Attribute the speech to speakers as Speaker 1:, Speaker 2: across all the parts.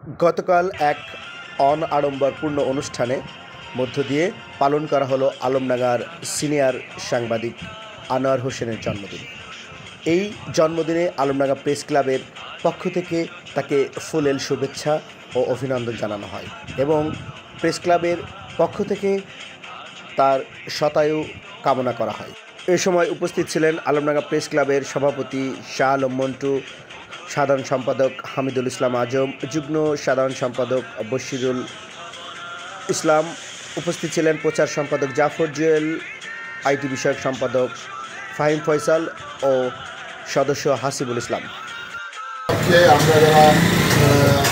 Speaker 1: গতকাল এক অনাড়ম্বরপূর্ণ অনুষ্ঠানে মধ্য দিয়ে পালন করা হলো আলমডাঙ্গার সিনিয়র সাংবাদিক আনোয়ার হোসেনের জন্মদিন। এই জন্মদিনে আলমডাঙ্গা প্রেস ক্লাবের পক্ষ থেকে তাকে ফুলেল শুভেচ্ছা ও অভিনন্দন জানানো হয় এবং প্রেস ক্লাবের পক্ষ থেকে তার শতায়ু কামনা করা হয়। এ সময় উপস্থিত ছিলেন আলমডাঙ্গা প্রেস ক্লাবের সভাপতি শাহ আলম মন্টু, সাধারণ সম্পাদক হামিদুল ইসলাম আজম, যুগ্ম সাধারণ সম্পাদক বশিরুল ইসলাম, উপস্থিত ছিলেন প্রচার সম্পাদক জাফর জুয়েল, আইটি বিষয়ক সম্পাদক ফাহিম ফয়সাল ও সদস্য হাসিবুল ইসলাম।
Speaker 2: আমরা যারা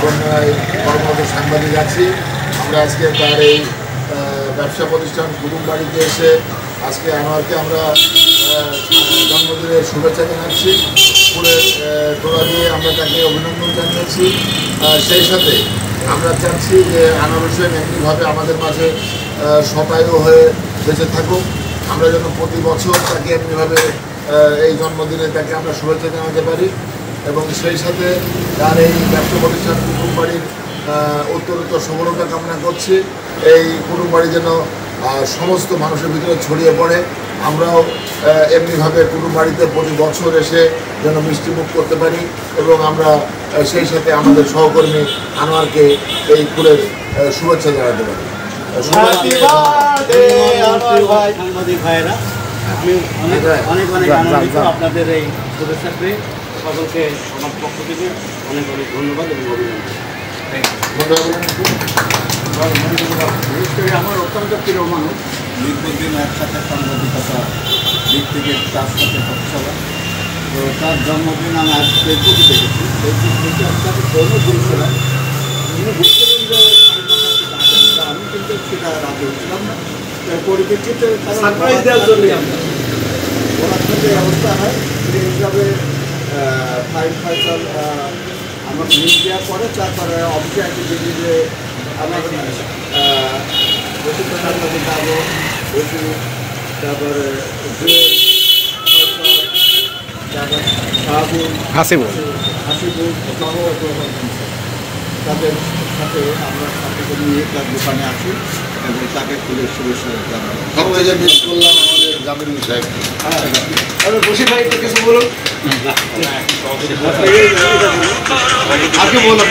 Speaker 2: বন্যায় কর্মরত সাংবাদিক আছি, আমরা আজকে তার এই ব্যবসা প্রতিষ্ঠান কুটুমবাড়িতে এসে আজকে আনোয়ারকে আমরা জন্মদিনের শুভেচ্ছা জানাচ্ছি। ফুলের তোড়া দিয়ে আমরা তাকে অভিনন্দন জানিয়েছি। সেই সাথে আমরা চাচ্ছি যে আনোয়ার হোসেন এমনিভাবে আমাদের মাঝে শতায়ু হয়ে বেঁচে থাকুক। আমরা যেন প্রতি বছর তাকে এমনিভাবে এই জন্মদিনে তাকে আমরা শুভেচ্ছা জানাতে পারি এবং সেই সাথে তার এই ব্যবসা প্রতিষ্ঠান কুটুমবাড়ির উত্তরোত্তর সফলতা কামনা করছি। এই কুটুমবাড়ি যেন সমস্ত মানুষের ভিতরে ছড়িয়ে পড়ে। আমরাও এমনিভাবে কুটুমবাড়িতে প্রতি বছর এসে যেন মিষ্টিমুখ করতে পারি এবং আমরা সেই সাথে আমাদের সহকর্মী আনোয়ারকে এই ফুলের শুভেচ্ছা জানাতে পারি।
Speaker 3: সাংবাদিক ভাইয়েরা, আমি অনেক অনেক অনেক আনন্দিত আপনাদের এই শুভেচ্ছা পেয়ে। সকলকে আমার পক্ষ থেকে অনেক অনেক ধন্যবাদ এবং অভিনন্দন। আমার অত্যন্ত প্রিয় মানুষ, দীর্ঘদিন একসাথে সাংবাদিকতা দিক থেকে তার সাথে কথা। তো তার জন্মদিন আমি আজ ফেসবুকে দেখেছি। ফেসবুক থেকে আমি তাকে ফোনও দিয়েছিলাম। তিনি বুঝছিলেন যে আমি কিন্তু সেটা রাজি হচ্ছিলাম না। পরিপ্রেক্ষিতে সারপ্রাইজ দেওয়ার জন্যই ওনার সাথে অবস্থা হয়। সেই হিসাবে ফাইভ ফয়সাল আমার লিঙ্ক দেওয়ার পরে তারপরে অফিসে একটি দেখি যে আমার প্রসিদ্ধ সাংবাদিক আবু বসু, তারপরে জুয়েল, তারপর হাসিবুল তাদের সাথে আমরা সাথে নিয়ে তার দোকানে আসি এবং তাকে ফুলের শুভেচ্ছা জানাই।
Speaker 2: সবাইকে মিস করলাম আমাদের জামিল সাহেব।
Speaker 3: হ্যাঁ, বসি ভাই একটু কিছু বলুন। আগে বলো